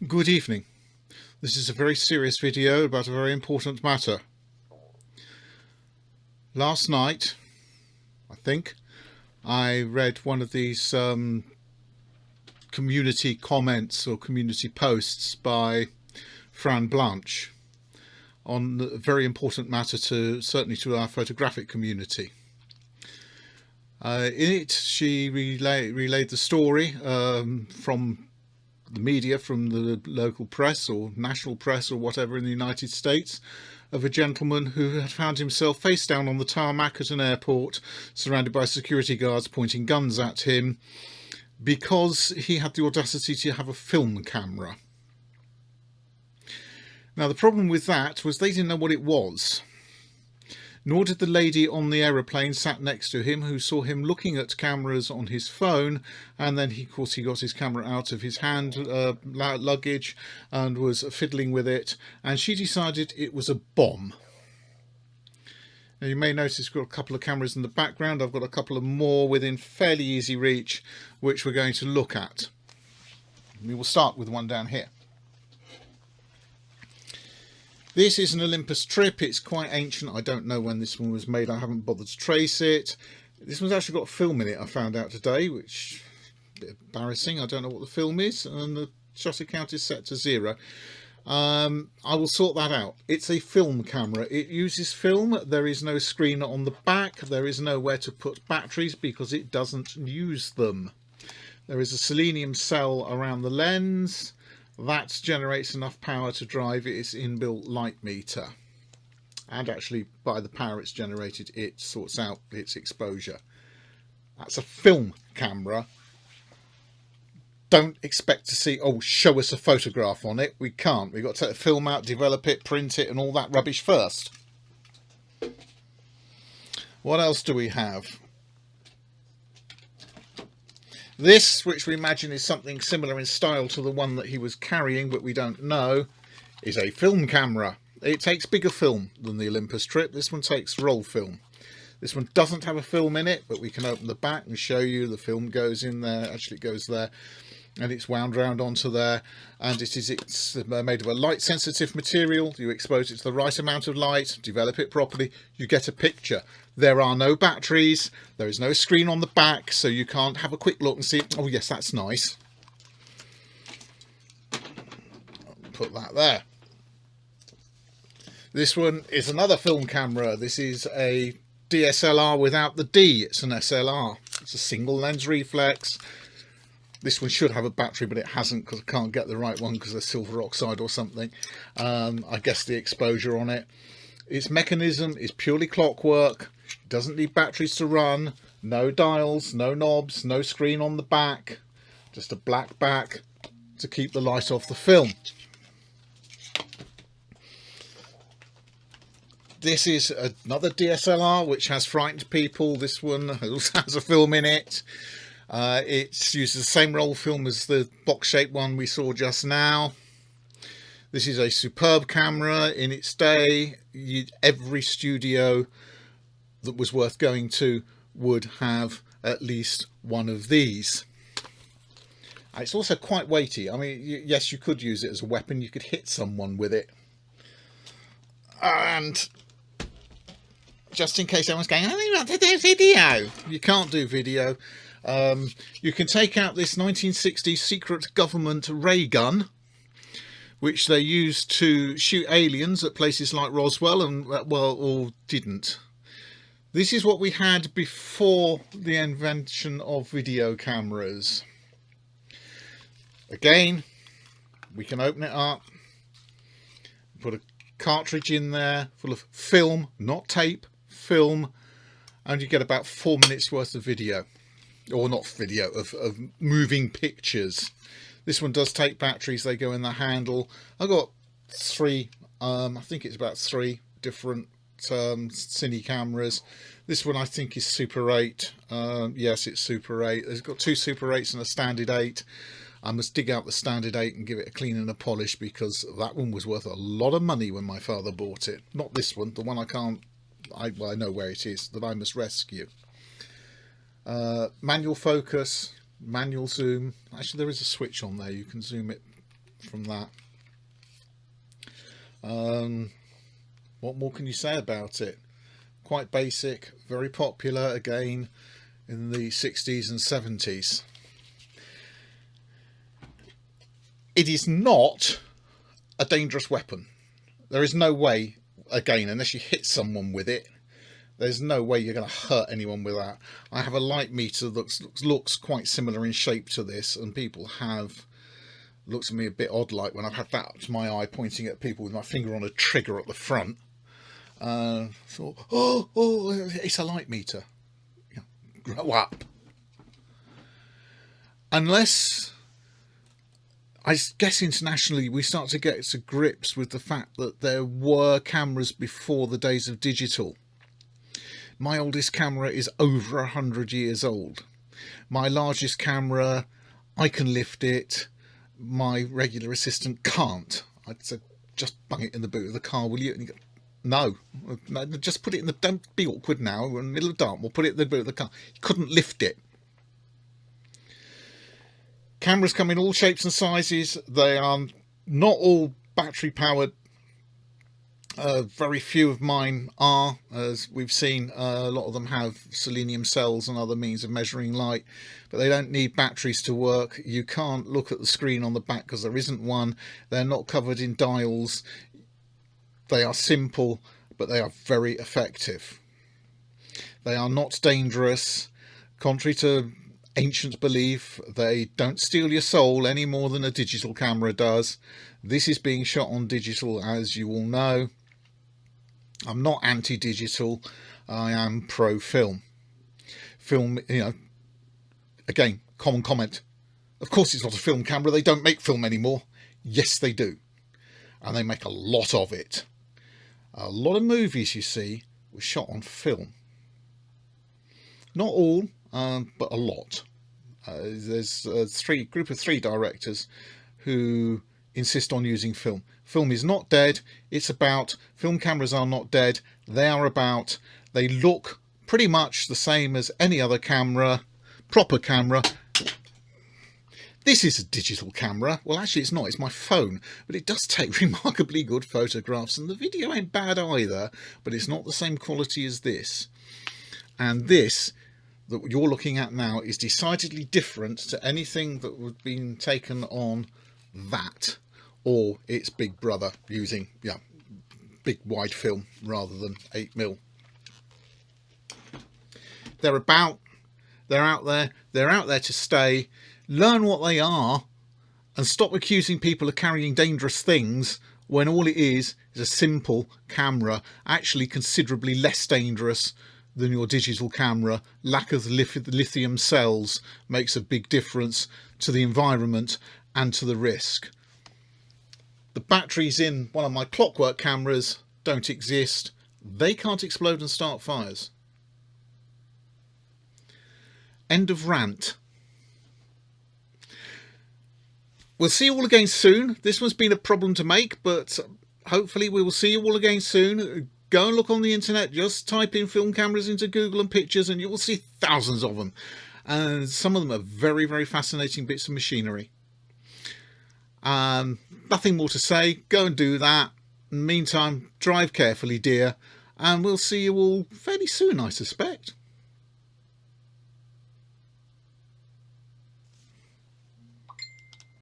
Good evening. This is a very serious video about a very important matter. Last night, I think, I read one of these community comments or community posts by Fran Blanche on a very important matter certainly to our photographic community. In it, she relayed the story from the media, from the local press or national press or whatever in the United States, of a gentleman who had found himself face down on the tarmac at an airport, surrounded by security guards pointing guns at him, because he had the audacity to have a film camera. Now, the problem with that was they didn't know what it was. Nor did the lady on the aeroplane sat next to him, who saw him looking at cameras on his phone, and then he got his camera out of his hand luggage and was fiddling with it, and she decided it was a bomb. Now, you may notice we've got a couple of cameras in the background. I've got a couple of more within fairly easy reach, which we're going to look at. We will start with one down here. This is an Olympus Trip. It's quite ancient. I don't know when this one was made. I haven't bothered to trace it. This one's actually got a film in it, I found out today, which is a bit embarrassing. I don't know what the film is, and the shutter count is set to 0. I will sort that out. It's a film camera. It uses film. There is no screen on the back. There is nowhere to put batteries because it doesn't use them. There is a selenium cell around the lens. That generates enough power to drive its inbuilt light meter, and actually by the power it's generated it sorts out its exposure. That's a film camera. Don't expect to see, oh, show us a photograph on it. We can't. We've got to take the film out, develop it, print it and all that rubbish first. What else do we have? This, which we imagine is something similar in style to the one that he was carrying, but we don't know, is a film camera. It takes bigger film than the Olympus Trip. This one takes roll film. This one doesn't have a film in it, but we can open the back and show you the film goes in there. Actually, it goes there, and it's wound round onto there, and it's made of a light sensitive material. You expose it to the right amount of light, develop it properly, you get a picture. There are no batteries, there is no screen on the back, so you can't have a quick look and see, oh yes, that's nice. Put that there. This one is another film camera. This is a DSLR without the D. It's an SLR. It's a single lens reflex. This one should have a battery, but it hasn't because I can't get the right one because there's silver oxide or something. I guess the exposure on it. Its mechanism is purely clockwork. It doesn't need batteries to run. No dials, no knobs, no screen on the back. Just a black back to keep the light off the film. This is another DSLR which has frightened people. This one also has a film in it. It uses the same roll film as the box-shaped one we saw just now. This is a superb camera in its day. Every studio that was worth going to would have at least one of these. It's also quite weighty. I mean, yes, you could use it as a weapon. You could hit someone with it. And just in case anyone's going, I want to do video. You can't do video. You can take out this 1960s secret government ray gun, which they used to shoot aliens at places like Roswell, and well, or didn't. This is what we had before the invention of video cameras. Again, we can open it up, put a cartridge in there full of film, not tape, film, and you get about 4 minutes worth of video, or not video, of moving pictures. This one does take batteries. They go in the handle. I've got 3, I think it's about 3 different cine cameras. This one I think is Super 8. Yes, it's Super 8. It's got 2 Super 8s and a Standard 8. I must dig out the Standard 8 and give it a clean and a polish, because that one was worth a lot of money when my father bought it. Not this one, the one I know where it is, that I must rescue. Manual focus, manual zoom. Actually, there is a switch on there. You can zoom it from that. What more can you say about it? Quite basic, very popular again in the 60s and 70s. It is not a dangerous weapon. There is no way, again, unless you hit someone with it, there's no way you're going to hurt anyone with that. I have a light meter that looks quite similar in shape to this, and people have looked at me a bit odd like when I've had that up to my eye pointing at people with my finger on a trigger at the front. Thought, oh, it's a light meter. You know, grow up. Unless, I guess internationally we start to get to grips with the fact that there were cameras before the days of digital. My oldest camera is over 100 years old. My largest camera, I can lift it. My regular assistant can't. I'd say, just bung it in the boot of the car, will you? And you go, no, just put it in the, don't be awkward now, we're in the middle of Dartmoor, put it in the boot of the car. You couldn't lift it. Cameras come in all shapes and sizes. They are not all battery powered. Very few of mine are, as we've seen. A lot of them have selenium cells and other means of measuring light, but they don't need batteries to work. You can't look at the screen on the back because there isn't one. They're not covered in dials. They are simple, but they are very effective. They are not dangerous. Contrary to ancient belief, they don't steal your soul any more than a digital camera does. This is being shot on digital, as you all know. I'm not anti-digital, I am pro-film. Film, you know, again, common comment. Of course it's not a film camera, they don't make film anymore. Yes, they do. And they make a lot of it. A lot of movies, you see, were shot on film. Not all, but a lot. There's a group of three directors who insist on using film. Film is not dead. It's about, film cameras are not dead. They are about, they look pretty much the same as any other camera, proper camera. This is a digital camera. Well, actually it's not, it's my phone, but it does take remarkably good photographs, and the video ain't bad either, but it's not the same quality as this. And this that you're looking at now is decidedly different to anything that would have been taken on that or its big brother using big wide film rather than 8mm. They're out there to stay. Learn what they are and stop accusing people of carrying dangerous things when all it is a simple camera, actually considerably less dangerous than your digital camera. Lack of lithium cells makes a big difference to the environment and to the risk. The batteries in one of my Clockwork cameras don't exist. They can't explode and start fires. End of rant. We'll see you all again soon. This one's been a problem to make, but hopefully we will see you all again soon. Go and look on the internet. Just type in film cameras into Google and pictures and you will see thousands of them. And some of them are very, very fascinating bits of machinery. Nothing more to say. Go and do that. In the meantime, drive carefully, dear. And we'll see you all fairly soon, I suspect.